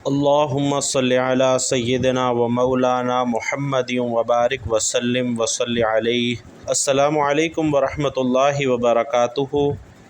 اللہم صلی علی سیدنا و مولانا محمد وبارک وسلم وصلی علیہ۔ السلام علیکم ورحمۃ اللہ وبرکاتہ۔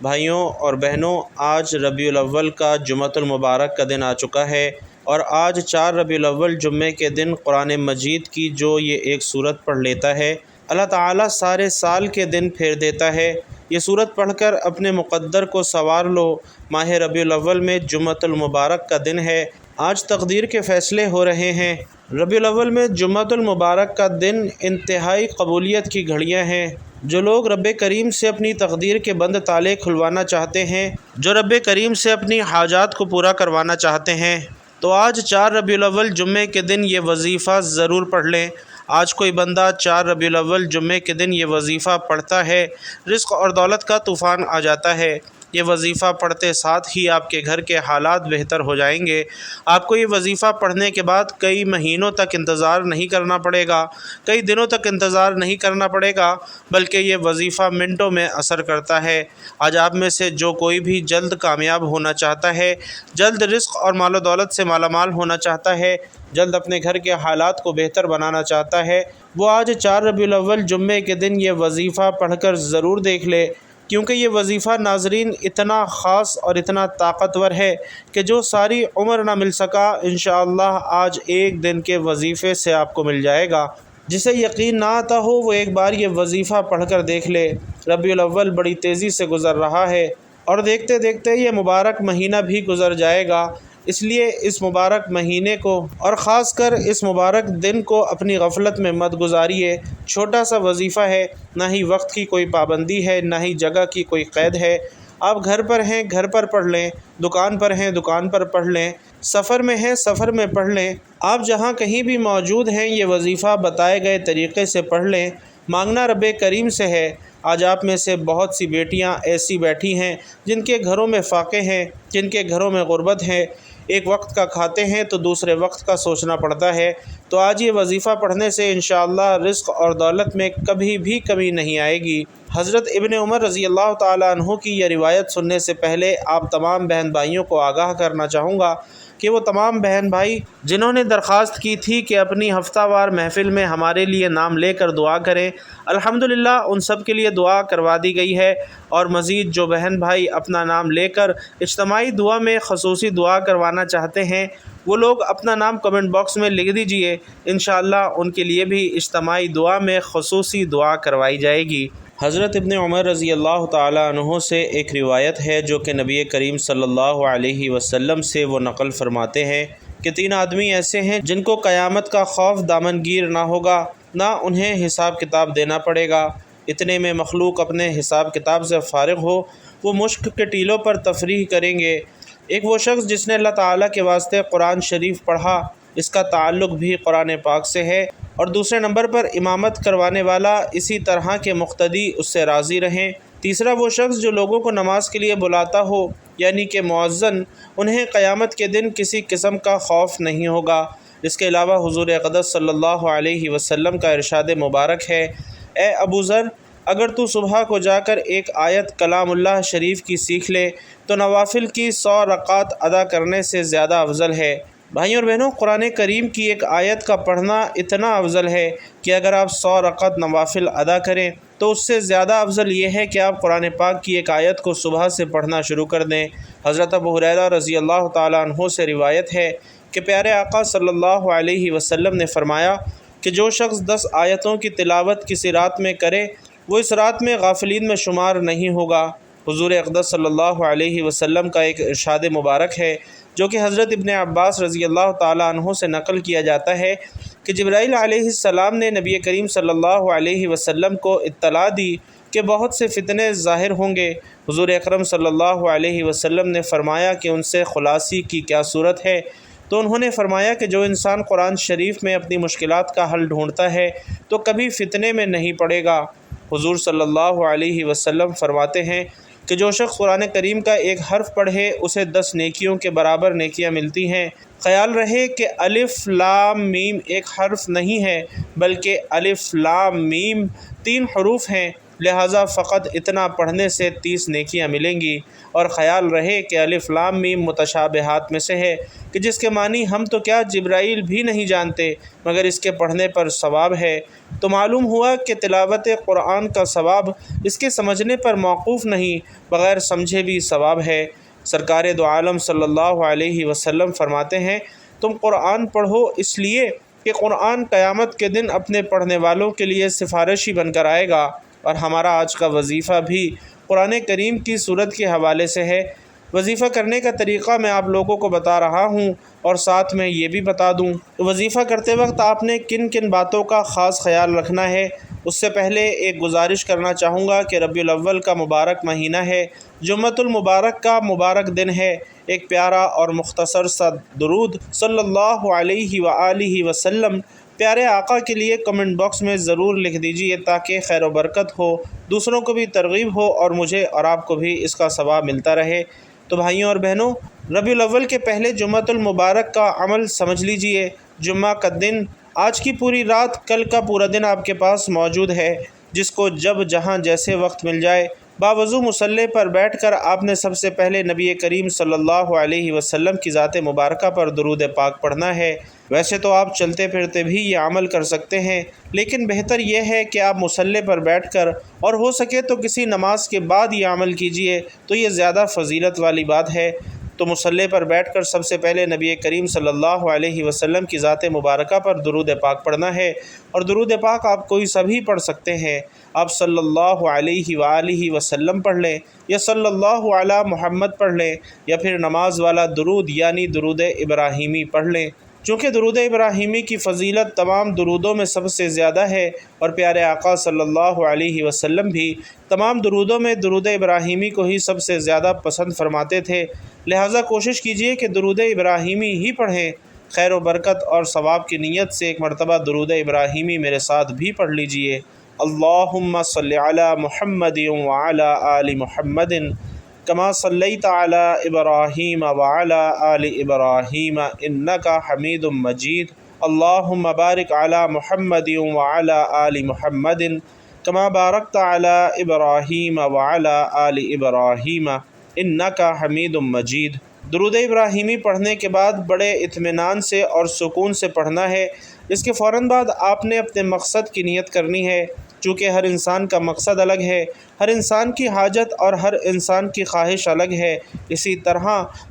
بھائیوں اور بہنوں، آج ربیع الاول کا جمعۃ المبارک کا دن آ چکا ہے، اور آج 4 ربیع الاول جمعے کے دن قرآن مجید کی جو یہ ایک سورت پڑھ لیتا ہے، اللہ تعالیٰ سارے سال کے دن پھیر دیتا ہے۔ یہ سورت پڑھ کر اپنے مقدر کو سنوار لو۔ ماہ ربیع الاول میں جمعۃ المبارک کا دن ہے، آج تقدیر کے فیصلے ہو رہے ہیں۔ ربیع الاول میں جمعۃ المبارک کا دن انتہائی قبولیت کی گھڑیاں ہیں۔ جو لوگ رب کریم سے اپنی تقدیر کے بند تالے کھلوانا چاہتے ہیں، جو رب کریم سے اپنی حاجات کو پورا کروانا چاہتے ہیں، تو آج 4 ربیع الاول جمعے کے دن یہ وظیفہ ضرور پڑھ لیں۔ آج کوئی بندہ 4 ربیع الاول جمعے کے دن یہ وظیفہ پڑھتا ہے، رزق اور دولت کا طوفان آ جاتا ہے۔ یہ وظیفہ پڑھتے ساتھ ہی آپ کے گھر کے حالات بہتر ہو جائیں گے۔ آپ کو یہ وظیفہ پڑھنے کے بعد کئی مہینوں تک انتظار نہیں کرنا پڑے گا، کئی دنوں تک انتظار نہیں کرنا پڑے گا، بلکہ یہ وظیفہ منٹوں میں اثر کرتا ہے۔ آج آپ میں سے جو کوئی بھی جلد کامیاب ہونا چاہتا ہے، جلد رزق اور مال و دولت سے مالا مال ہونا چاہتا ہے، جلد اپنے گھر کے حالات کو بہتر بنانا چاہتا ہے، وہ آج 4 ربیع الاول جمعے کے دن یہ وظیفہ پڑھ کر ضرور دیکھ لے، کیونکہ یہ وظیفہ ناظرین اتنا خاص اور اتنا طاقتور ہے کہ جو ساری عمر نہ مل سکا، انشاءاللہ آج ایک دن کے وظیفے سے آپ کو مل جائے گا۔ جسے یقین نہ آتا ہو وہ ایک بار یہ وظیفہ پڑھ کر دیکھ لے۔ ربیع الاول بڑی تیزی سے گزر رہا ہے، اور دیکھتے دیکھتے یہ مبارک مہینہ بھی گزر جائے گا۔ اس لیے اس مبارک مہینے کو اور خاص کر اس مبارک دن کو اپنی غفلت میں مت گزاریے۔ چھوٹا سا وظیفہ ہے، نہ ہی وقت کی کوئی پابندی ہے، نہ ہی جگہ کی کوئی قید ہے۔ آپ گھر پر ہیں، گھر پر پڑھ لیں، دکان پر ہیں، دکان پر پڑھ لیں، سفر میں ہیں، سفر میں پڑھ لیں۔ آپ جہاں کہیں بھی موجود ہیں یہ وظیفہ بتائے گئے طریقے سے پڑھ لیں۔ مانگنا رب کریم سے ہے۔ آج آپ میں سے بہت سی بیٹیاں ایسی بیٹھی ہیں جن کے گھروں میں فاقے ہیں، جن کے گھروں میں غربت ہے، ایک وقت کا کھاتے ہیں تو دوسرے وقت کا سوچنا پڑتا ہے۔ تو آج یہ وظیفہ پڑھنے سے انشاءاللہ رزق اور دولت میں کبھی بھی کمی نہیں آئے گی۔ حضرت ابن عمر رضی اللہ تعالیٰ عنہ کی یہ روایت سننے سے پہلے آپ تمام بہن بھائیوں کو آگاہ کرنا چاہوں گا کہ وہ تمام بہن بھائی جنہوں نے درخواست کی تھی کہ اپنی ہفتہ وار محفل میں ہمارے لیے نام لے کر دعا کریں، الحمدللہ ان سب کے لیے دعا کروا دی گئی ہے، اور مزید جو بہن بھائی اپنا نام لے کر اجتماعی دعا میں خصوصی دعا کروانا چاہتے ہیں وہ لوگ اپنا نام کمنٹ باکس میں لکھ دیجئے، انشاءاللہ ان کے لیے بھی اجتماعی دعا میں خصوصی دعا کروائی جائے گی۔ حضرت ابن عمر رضی اللہ تعالیٰ عنہ سے ایک روایت ہے جو کہ نبی کریم صلی اللہ علیہ وسلم سے وہ نقل فرماتے ہیں کہ 3 آدمی ایسے ہیں جن کو قیامت کا خوف دامنگیر نہ ہوگا، نہ انہیں حساب کتاب دینا پڑے گا۔ اتنے میں مخلوق اپنے حساب کتاب سے فارغ ہو، وہ مشک کے ٹیلوں پر تفریح کریں گے۔ ایک وہ شخص جس نے اللہ تعالیٰ کے واسطے قرآن شریف پڑھا، اس کا تعلق بھی قرآن پاک سے ہے، اور دوسرے نمبر پر امامت کروانے والا اسی طرح کے مقتدی اس سے راضی رہیں۔ تیسرا وہ شخص جو لوگوں کو نماز کے لیے بلاتا ہو، یعنی کہ مؤذن، انہیں قیامت کے دن کسی قسم کا خوف نہیں ہوگا۔ اس کے علاوہ حضور اقدس صلی اللہ علیہ وسلم کا ارشاد مبارک ہے، اے ابو ذر، اگر تو صبح کو جا کر ایک آیت کلام اللہ شریف کی سیکھ لے تو نوافل کی 100 رکعت ادا کرنے سے زیادہ افضل ہے۔ بھائیوں اور بہنوں، قرآن کریم کی ایک آیت کا پڑھنا اتنا افضل ہے کہ اگر آپ 100 رکعت نوافل ادا کریں تو اس سے زیادہ افضل یہ ہے کہ آپ قرآن پاک کی ایک آیت کو صبح سے پڑھنا شروع کر دیں۔ حضرت ابو ہریرہ رضی اللہ تعالیٰ عنہ سے روایت ہے کہ پیارے آقا صلی اللہ علیہ وسلم نے فرمایا کہ جو شخص 10 آیتوں کی تلاوت کسی رات میں کرے وہ اس رات میں غافلین میں شمار نہیں ہوگا۔ حضور اقدس صلی اللہ علیہ وسلم کا ایک ارشاد مبارک ہے جو کہ حضرت ابن عباس رضی اللہ تعالیٰ عنہ سے نقل کیا جاتا ہے کہ جبرائیل علیہ السلام نے نبی کریم صلی اللہ علیہ وسلم کو اطلاع دی کہ بہت سے فتنے ظاہر ہوں گے۔ حضور اکرم صلی اللہ علیہ وسلم نے فرمایا کہ ان سے خلاصی کی کیا صورت ہے؟ تو انہوں نے فرمایا کہ جو انسان قرآن شریف میں اپنی مشکلات کا حل ڈھونڈتا ہے تو کبھی فتنے میں نہیں پڑے گا۔ حضور صلی اللہ علیہ وسلم فرماتے ہیں کہ جو شخص قرآن کریم کا ایک حرف پڑھے اسے 10 نیکیوں کے برابر نیکیاں ملتی ہیں۔ خیال رہے کہ الف لام میم ایک حرف نہیں ہے، بلکہ الف لام میم 3 حروف ہیں۔ لہٰذا فقط اتنا پڑھنے سے 30 نیکیاں ملیں گی۔ اور خیال رہے کہ الف لام میم متشابہات میں سے ہے کہ جس کے معنی ہم تو کیا جبرائیل بھی نہیں جانتے، مگر اس کے پڑھنے پر ثواب ہے۔ تو معلوم ہوا کہ تلاوت قرآن کا ثواب اس کے سمجھنے پر موقوف نہیں، بغیر سمجھے بھی ثواب ہے۔ سرکار دو عالم صلی اللہ علیہ وسلم فرماتے ہیں، تم قرآن پڑھو اس لیے کہ قرآن قیامت کے دن اپنے پڑھنے والوں کے لیے سفارشی بن کر آئے گا۔ اور ہمارا آج کا وظیفہ بھی قرآن کریم کی صورت کے حوالے سے ہے۔ وظیفہ کرنے کا طریقہ میں آپ لوگوں کو بتا رہا ہوں، اور ساتھ میں یہ بھی بتا دوں وظیفہ کرتے وقت آپ نے کن کن باتوں کا خاص خیال رکھنا ہے۔ اس سے پہلے ایک گزارش کرنا چاہوں گا کہ ربیع الاول کا مبارک مہینہ ہے، جمعۃ المبارک کا مبارک دن ہے۔ ایک پیارا اور مختصر سا درود صلی اللہ علیہ وآلہ وسلم پیارے آقا کے لیے کمنٹ باکس میں ضرور لکھ دیجیے، تاکہ خیر و برکت ہو، دوسروں کو بھی ترغیب ہو، اور مجھے اور آپ کو بھی اس کا ثواب ملتا رہے۔ تو بھائیوں اور بہنوں، ربیع الاول کے پہلے جمعۃ المبارک کا عمل سمجھ لیجئے۔ جمعہ کا دن، آج کی پوری رات، کل کا پورا دن آپ کے پاس موجود ہے، جس کو جب جہاں جیسے وقت مل جائے باوضو مصلی پر بیٹھ کر آپ نے سب سے پہلے نبی کریم صلی اللہ علیہ وسلم کی ذات مبارکہ پر درود پاک پڑھنا ہے۔ ویسے تو آپ چلتے پھرتے بھی یہ عمل کر سکتے ہیں، لیکن بہتر یہ ہے کہ آپ مصلی پر بیٹھ کر، اور ہو سکے تو کسی نماز کے بعد یہ عمل کیجئے، تو یہ زیادہ فضیلت والی بات ہے۔ تو مصلی پر بیٹھ کر سب سے پہلے نبی کریم صلی اللہ علیہ وسلم کی ذات مبارکہ پر درود پاک پڑھنا ہے۔ اور درود پاک آپ کوئی سبھی پڑھ سکتے ہیں، آپ صلی اللہ علیہ وآلہ وسلم پڑھ لیں، یا صلی اللہ علی محمد پڑھ لیں، یا پھر نماز والا درود یعنی درود ابراہیمی پڑھ لیں۔ چونکہ درود ابراہیمی کی فضیلت تمام درودوں میں سب سے زیادہ ہے، اور پیارے آقا صلی اللہ علیہ وسلم بھی تمام درودوں میں درود ابراہیمی کو ہی سب سے زیادہ پسند فرماتے تھے، لہٰذا کوشش کیجئے کہ درود ابراہیمی ہی پڑھیں۔ خیر و برکت اور ثواب کی نیت سے ایک مرتبہ درود ابراہیمی میرے ساتھ بھی پڑھ لیجئے۔ اللہم صلی علی محمد وعلی آل محمد کما صلیت علی ابراہیم وعلی آل ابراہیم انک حمید مجید۔ اللہم بارک علی محمد وعلی آل محمد کما بارکت علی ابراہیم وعلی آل ابراہیم انک حمید مجید۔ درود ابراہیمی پڑھنے کے بعد بڑے اطمینان سے اور سکون سے پڑھنا ہے۔ اس کے فوراً بعد آپ نے اپنے مقصد کی نیت کرنی ہے، چونکہ ہر انسان کا مقصد الگ ہے، ہر انسان کی حاجت اور ہر انسان کی خواہش الگ ہے، اسی طرح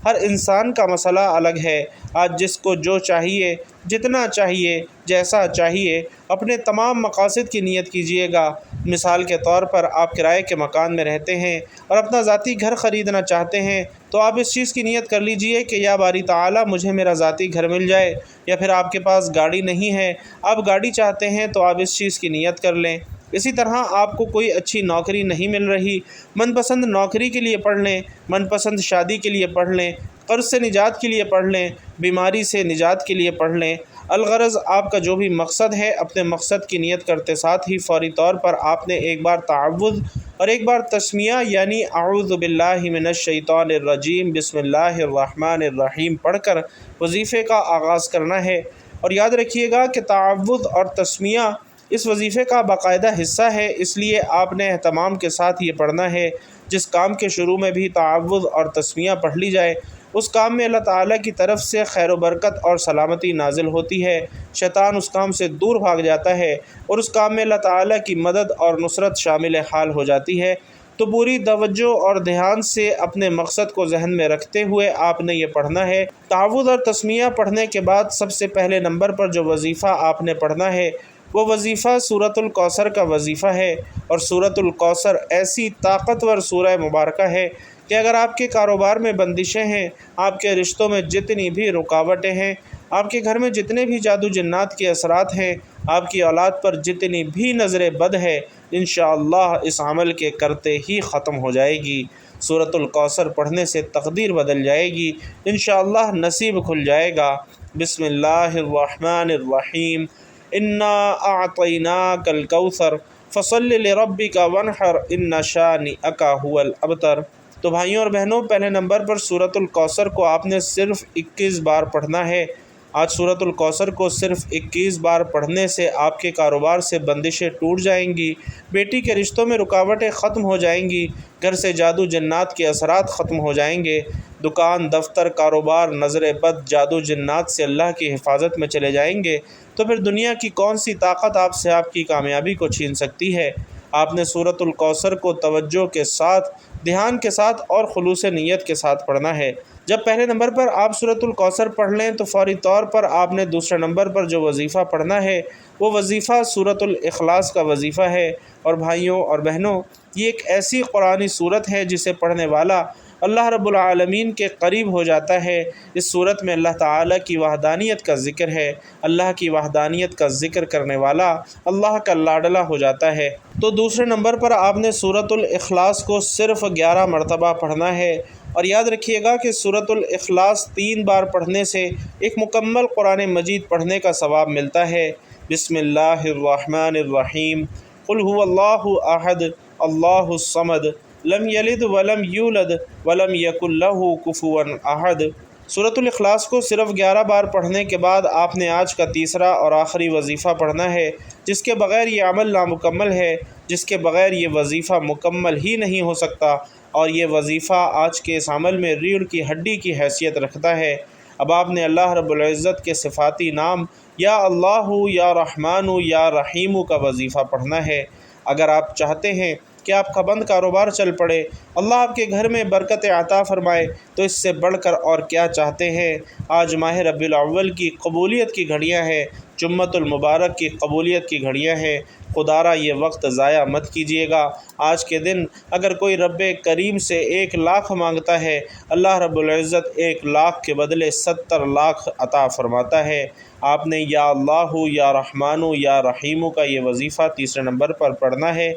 ہر انسان کا مسئلہ الگ ہے۔ آج جس کو جو چاہیے، جتنا چاہیے، جیسا چاہیے، اپنے تمام مقاصد کی نیت کیجیے گا۔ مثال کے طور پر آپ کرائے کے مکان میں رہتے ہیں اور اپنا ذاتی گھر خریدنا چاہتے ہیں، تو آپ اس چیز کی نیت کر لیجئے کہ یا باری تعالیٰ مجھے میرا ذاتی گھر مل جائے۔ یا پھر آپ کے پاس گاڑی نہیں ہے، آپ گاڑی چاہتے ہیں، تو آپ اس چیز کی نیت کر لیں۔ اسی طرح آپ کو کوئی اچھی نوکری نہیں مل رہی، من پسند نوکری کے لیے پڑھ لیں، من پسند شادی کے لیے پڑھ لیں، قرض سے نجات کے لیے پڑھ لیں، بیماری سے نجات کے لیے پڑھ لیں۔ الغرض آپ کا جو بھی مقصد ہے، اپنے مقصد کی نیت کرتے ساتھ ہی فوری طور پر آپ نے ایک بار تعوذ اور ایک بار تسمیہ یعنی اعوذ باللہ من الشیطان الرجیم بسم اللہ الرحمن الرحیم پڑھ کر وظیفے کا آغاز کرنا ہے۔ اور یاد رکھیے گا کہ تعوذ اور تسمیہ اس وظیفے کا باقاعدہ حصہ ہے، اس لیے آپ نے اہتمام کے ساتھ یہ پڑھنا ہے۔ جس کام کے شروع میں بھی تعوذ اور تسمیہ پڑھ لی جائے، اس کام میں اللہ تعالیٰ کی طرف سے خیر و برکت اور سلامتی نازل ہوتی ہے، شیطان اس کام سے دور بھاگ جاتا ہے، اور اس کام میں اللہ تعالیٰ کی مدد اور نصرت شامل حال ہو جاتی ہے۔ تو پوری توجہ اور دھیان سے اپنے مقصد کو ذہن میں رکھتے ہوئے آپ نے یہ پڑھنا ہے۔ تعوذ اور تسمیہ پڑھنے کے بعد سب سے پہلے نمبر پر جو وظیفہ آپ نے پڑھنا ہے، وہ وظیفہ سورۃ الکوثر کا وظیفہ ہے۔ اور سورۃ الکوثر ایسی طاقتور سورہ مبارکہ ہے کہ اگر آپ کے کاروبار میں بندشیں ہیں، آپ کے رشتوں میں جتنی بھی رکاوٹیں ہیں، آپ کے گھر میں جتنے بھی جادو جنات کے اثرات ہیں، آپ کی اولاد پر جتنی بھی نظر بد ہے، انشاءاللہ اس عمل کے کرتے ہی ختم ہو جائے گی۔ سورۃ الکوثر پڑھنے سے تقدیر بدل جائے گی، انشاءاللہ نصیب کھل جائے گا۔ بسم اللہ الرحمن الرحیم انا اعطیناک الکوثر فصل لربک وانحر ان شانئک هو الابتر۔ تو بھائیوں اور بہنوں، پہلے نمبر پر سورۃ الکوثر کو آپ نے صرف 21 بار پڑھنا ہے۔ آج سورۃ الکوثر کو صرف 21 بار پڑھنے سے آپ کے کاروبار سے بندشیں ٹوٹ جائیں گی، بیٹی کے رشتوں میں رکاوٹیں ختم ہو جائیں گی، گھر سے جادو جنات کے اثرات ختم ہو جائیں گے، دکان، دفتر، کاروبار نظر بد، جادو جنات سے اللہ کی حفاظت میں چلے جائیں گے، تو پھر دنیا کی کون سی طاقت آپ سے آپ کی کامیابی کو چھین سکتی ہے؟ آپ نے سورۃ الکوثر کو توجہ کے ساتھ، دھیان کے ساتھ اور خلوص نیت کے ساتھ پڑھنا ہے۔ جب پہلے نمبر پر آپ سورۃ الکوثر پڑھ لیں تو فوری طور پر آپ نے دوسرے نمبر پر جو وظیفہ پڑھنا ہے وہ وظیفہ سورۃ الاخلاص کا وظیفہ ہے۔ اور بھائیوں اور بہنوں، یہ ایک ایسی قرآنی صورت ہے جسے پڑھنے والا اللہ رب العالمین کے قریب ہو جاتا ہے۔ اس صورت میں اللہ تعالیٰ کی وحدانیت کا ذکر ہے۔ اللہ کی وحدانیت کا ذکر کرنے والا اللہ کا لاڈلا ہو جاتا ہے۔ تو دوسرے نمبر پر آپ نے سورۃ الاخلاص کو صرف 11 مرتبہ پڑھنا ہے، اور یاد رکھیے گا کہ سورۃ الاخلاص 3 بار پڑھنے سے ایک مکمل قرآن مجید پڑھنے کا ثواب ملتا ہے۔ بسم اللہ الرحمن الرحیم، قل هو اللہ احد اللہ الصمد لم یلد ولم یولد ولم یکن لہ کفوا احد۔ سورۃ الاخلاص کو صرف 11 بار پڑھنے کے بعد آپ نے آج کا تیسرا اور آخری وظیفہ پڑھنا ہے، جس کے بغیر یہ عمل نامکمل ہے، جس کے بغیر یہ وظیفہ مکمل ہی نہیں ہو سکتا، اور یہ وظیفہ آج کے اس عمل میں ریڑھ کی ہڈی کی حیثیت رکھتا ہے۔ اب آپ نے اللہ رب العزت کے صفاتی نام یا اللہ یا رحمان یا رحیم کا وظیفہ پڑھنا ہے۔ اگر آپ چاہتے ہیں کہ آپ کا بند کاروبار چل پڑے، اللہ آپ کے گھر میں برکت عطا فرمائے، تو اس سے بڑھ کر اور کیا چاہتے ہیں؟ آج ماہ ربیع الاول کی قبولیت کی گھڑیاں ہیں، جمعۃ المبارک کی قبولیت کی گھڑیاں ہیں۔ خدارا یہ وقت ضائع مت کیجیے گا۔ آج کے دن اگر کوئی رب کریم سے 1 لاکھ مانگتا ہے، اللہ رب العزت 1 لاکھ کے بدلے 70 لاکھ عطا فرماتا ہے۔ آپ نے یا اللہ یا رحمان یا رحیم کا یہ وظیفہ تیسرے نمبر پر پڑھنا ہے۔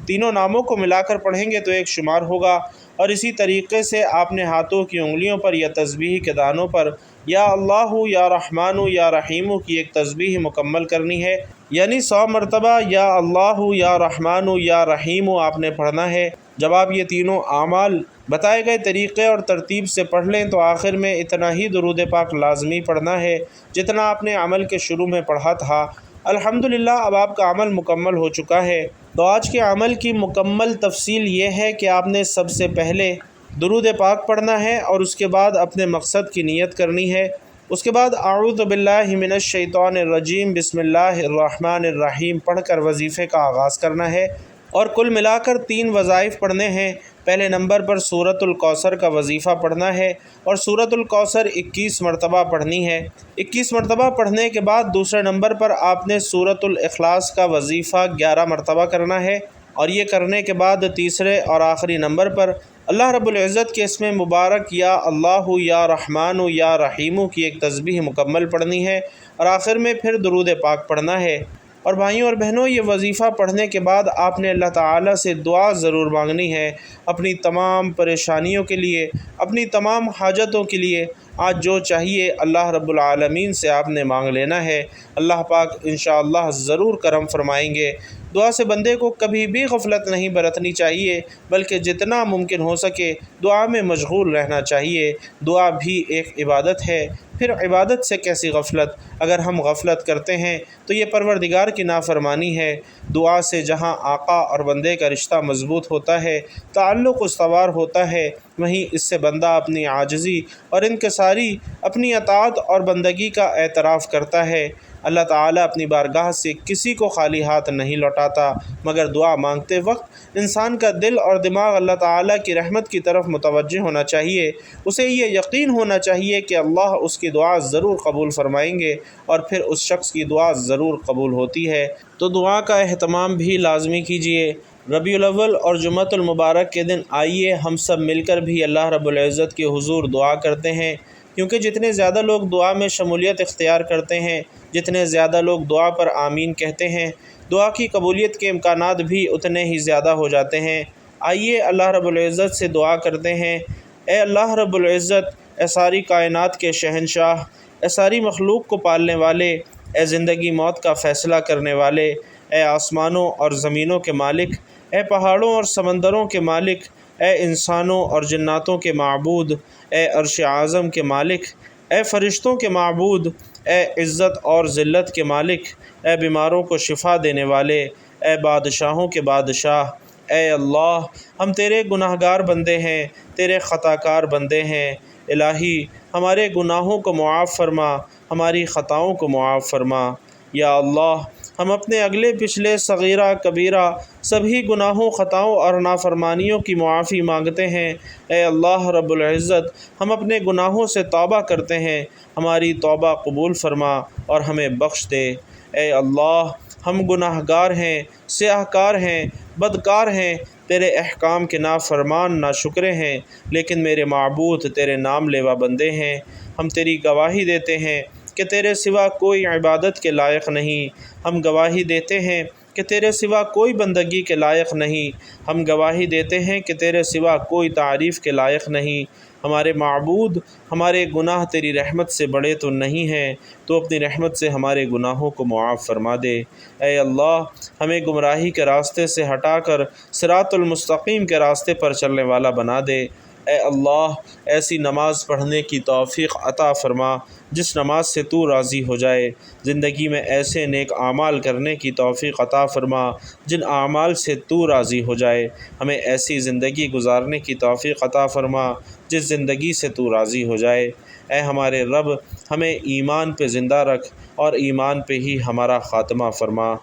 تینوں ناموں کو ملا کر پڑھیں گے تو 1 شمار ہوگا، اور اسی طریقے سے آپ نے ہاتھوں کی انگلیوں پر یا تسبیح کے دانوں پر یا اللہ یا رحمان یا رحیم کی ایک تسبیح مکمل کرنی ہے، یعنی 100 مرتبہ یا اللہ یا رحمان یا رحیم آپ نے پڑھنا ہے۔ جب آپ یہ تینوں اعمال بتائے گئے طریقے اور ترتیب سے پڑھ لیں تو آخر میں اتنا ہی درود پاک لازمی پڑھنا ہے جتنا آپ نے عمل کے شروع میں پڑھا تھا۔ الحمدللہ اب آپ کا عمل مکمل ہو چکا ہے۔ تو آج کے عمل کی مکمل تفصیل یہ ہے کہ آپ نے سب سے پہلے درود پاک پڑھنا ہے، اور اس کے بعد اپنے مقصد کی نیت کرنی ہے۔ اس کے بعد اعوذ باللہ من الشیطان الرجیم بسم اللہ الرحمن الرحیم پڑھ کر وظیفے کا آغاز کرنا ہے، اور کل ملا کر 3 وظائف پڑھنے ہیں۔ پہلے نمبر پر سورۃ الکوثر کا وظیفہ پڑھنا ہے، اور سورۃ الکوثر 21 مرتبہ پڑھنی ہے۔ 21 مرتبہ پڑھنے کے بعد دوسرے نمبر پر آپ نے سورۃ الاخلاص کا وظیفہ 11 مرتبہ کرنا ہے، اور یہ کرنے کے بعد تیسرے اور آخری نمبر پر اللہ رب العزت کے اسم مبارک یا اللہ یا رحمان یا رحیم کی ایک تسبیح مکمل پڑھنی ہے، اور آخر میں پھر درود پاک پڑھنا ہے۔ اور بھائیوں اور بہنوں، یہ وظیفہ پڑھنے کے بعد آپ نے اللہ تعالیٰ سے دعا ضرور مانگنی ہے، اپنی تمام پریشانیوں کے لیے، اپنی تمام حاجتوں کے لیے۔ آج جو چاہیے اللہ رب العالمین سے آپ نے مانگ لینا ہے، اللہ پاک انشاءاللہ ضرور کرم فرمائیں گے۔ دعا سے بندے کو کبھی بھی غفلت نہیں برتنی چاہیے، بلکہ جتنا ممکن ہو سکے دعا میں مشغول رہنا چاہیے۔ دعا بھی ایک عبادت ہے، پھر عبادت سے کیسی غفلت؟ اگر ہم غفلت کرتے ہیں تو یہ پروردگار کی نافرمانی ہے۔ دعا سے جہاں آقا اور بندے کا رشتہ مضبوط ہوتا ہے، تعلق استوار ہوتا ہے، وہیں اس سے بندہ اپنی عاجزی اور انکساری، اپنی اطاعت اور بندگی کا اعتراف کرتا ہے۔ اللہ تعالیٰ اپنی بارگاہ سے کسی کو خالی ہاتھ نہیں لوٹاتا، مگر دعا مانگتے وقت انسان کا دل اور دماغ اللہ تعالیٰ کی رحمت کی طرف متوجہ ہونا چاہیے۔ اسے یہ یقین ہونا چاہیے کہ اللہ اس کی دعا ضرور قبول فرمائیں گے، اور پھر اس شخص کی دعا ضرور قبول ہوتی ہے۔ تو دعا کا اہتمام بھی لازمی کیجیے۔ ربیع الاول اور جمعۃ المبارک کے دن آئیے ہم سب مل کر بھی اللہ رب العزت کے حضور دعا کرتے ہیں، کیونکہ جتنے زیادہ لوگ دعا میں شمولیت اختیار کرتے ہیں، جتنے زیادہ لوگ دعا پر آمین کہتے ہیں، دعا کی قبولیت کے امکانات بھی اتنے ہی زیادہ ہو جاتے ہیں۔ آئیے اللہ رب العزت سے دعا کرتے ہیں۔ اے اللہ رب العزت، اے ساری کائنات کے شہنشاہ، اے ساری مخلوق کو پالنے والے، اے زندگی موت کا فیصلہ کرنے والے، اے آسمانوں اور زمینوں کے مالک، اے پہاڑوں اور سمندروں کے مالک، اے انسانوں اور جناتوں کے معبود، اے عرش اعظم کے مالک، اے فرشتوں کے معبود، اے عزت اور ذلت کے مالک، اے بیماروں کو شفا دینے والے، اے بادشاہوں کے بادشاہ، اے اللہ ہم تیرے گناہ گار بندے ہیں، تیرے خطا کار بندے ہیں۔ الہی ہمارے گناہوں کو معاف فرما، ہماری خطاؤں کو معاف فرما۔ یا اللہ ہم اپنے اگلے پچھلے صغیرہ کبیرہ سبھی گناہوں، خطاؤں اور نافرمانیوں کی معافی مانگتے ہیں۔ اے اللہ رب العزت ہم اپنے گناہوں سے توبہ کرتے ہیں، ہماری توبہ قبول فرما اور ہمیں بخش دے۔ اے اللہ ہم گناہ گار ہیں، سیاہ کار ہیں، بدکار ہیں، تیرے احکام کے نافرمان ناشکرے ہیں، لیکن میرے معبود تیرے نام لیوا بندے ہیں۔ ہم تیری گواہی دیتے ہیں کہ تیرے سوا کوئی عبادت کے لائق نہیں، ہم گواہی دیتے ہیں کہ تیرے سوا کوئی بندگی کے لائق نہیں، ہم گواہی دیتے ہیں کہ تیرے سوا کوئی تعریف کے لائق نہیں۔ ہمارے معبود ہمارے گناہ تیری رحمت سے بڑے تو نہیں ہیں، تو اپنی رحمت سے ہمارے گناہوں کو معاف فرما دے۔ اے اللہ ہمیں گمراہی کے راستے سے ہٹا کر صراط المستقیم کے راستے پر چلنے والا بنا دے۔ اے اللہ ایسی نماز پڑھنے کی توفیق عطا فرما جس نماز سے تو راضی ہو جائے، زندگی میں ایسے نیک اعمال کرنے کی توفیق عطا فرما جن اعمال سے تو راضی ہو جائے، ہمیں ایسی زندگی گزارنے کی توفیق عطا فرما جس زندگی سے تو راضی ہو جائے۔ اے ہمارے رب ہمیں ایمان پہ زندہ رکھ اور ایمان پہ ہی ہمارا خاتمہ فرما۔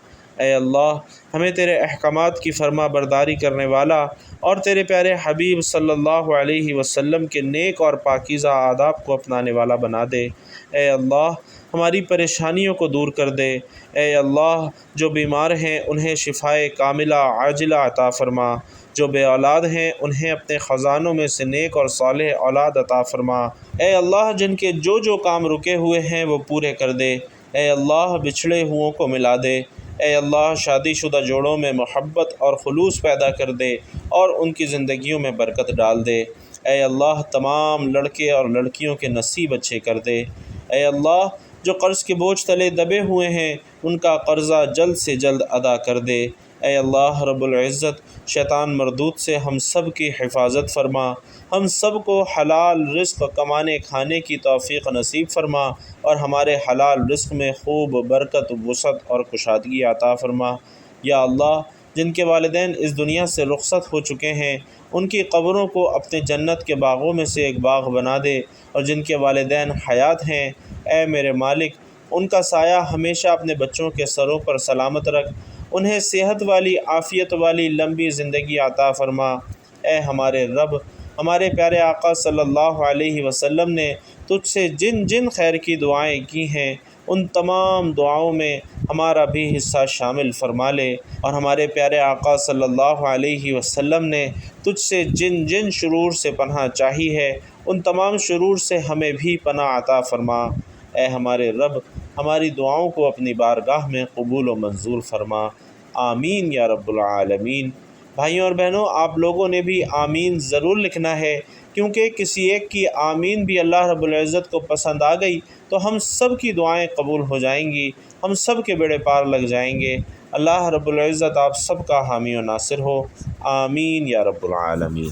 اے اللہ ہمیں تیرے احکامات کی فرما برداری کرنے والا اور تیرے پیارے حبیب صلی اللہ علیہ وسلم کے نیک اور پاکیزہ آداب کو اپنانے والا بنا دے۔ اے اللہ ہماری پریشانیوں کو دور کر دے۔ اے اللہ جو بیمار ہیں انہیں شفائے کاملہ عاجلہ عطا فرما، جو بے اولاد ہیں انہیں اپنے خزانوں میں سے نیک اور صالح اولاد عطا فرما۔ اے اللہ جن کے جو کام رکے ہوئے ہیں وہ پورے کر دے۔ اے اللہ بچھڑے ہوئوں کو ملا دے۔ اے اللہ شادی شدہ جوڑوں میں محبت اور خلوص پیدا کر دے اور ان کی زندگیوں میں برکت ڈال دے۔ اے اللہ تمام لڑکے اور لڑکیوں کے نصیب اچھے کر دے۔ اے اللہ جو قرض کے بوجھ تلے دبے ہوئے ہیں ان کا قرضہ جلد سے جلد ادا کر دے۔ اے اللہ رب العزت شیطان مردود سے ہم سب کی حفاظت فرما، ہم سب کو حلال رزق کمانے کھانے کی توفیق نصیب فرما اور ہمارے حلال رزق میں خوب برکت، وسعت اور کشادگی عطا فرما۔ یا اللہ جن کے والدین اس دنیا سے رخصت ہو چکے ہیں ان کی قبروں کو اپنے جنت کے باغوں میں سے ایک باغ بنا دے، اور جن کے والدین حیات ہیں اے میرے مالک ان کا سایہ ہمیشہ اپنے بچوں کے سروں پر سلامت رکھ، انہیں صحت والی، عافیت والی لمبی زندگی عطا فرما۔ اے ہمارے رب ہمارے پیارے آقا صلی اللہ علیہ وسلم نے تجھ سے جن خیر کی دعائیں کی ہیں ان تمام دعاؤں میں ہمارا بھی حصہ شامل فرما لے، اور ہمارے پیارے آقا صلی اللہ علیہ وسلم نے تجھ سے جن شرور سے پناہ چاہی ہے ان تمام شرور سے ہمیں بھی پناہ عطا فرما۔ اے ہمارے رب ہماری دعاؤں کو اپنی بارگاہ میں قبول و منظور فرما۔ آمین یا رب العالمین۔ بھائیوں اور بہنوں آپ لوگوں نے بھی آمین ضرور لکھنا ہے، کیونکہ کسی ایک کی آمین بھی اللہ رب العزت کو پسند آ گئی تو ہم سب کی دعائیں قبول ہو جائیں گی، ہم سب کے بیڑے پار لگ جائیں گے۔ اللہ رب العزت آپ سب کا حامی و ناصر ہو۔ آمین یا رب العالمین۔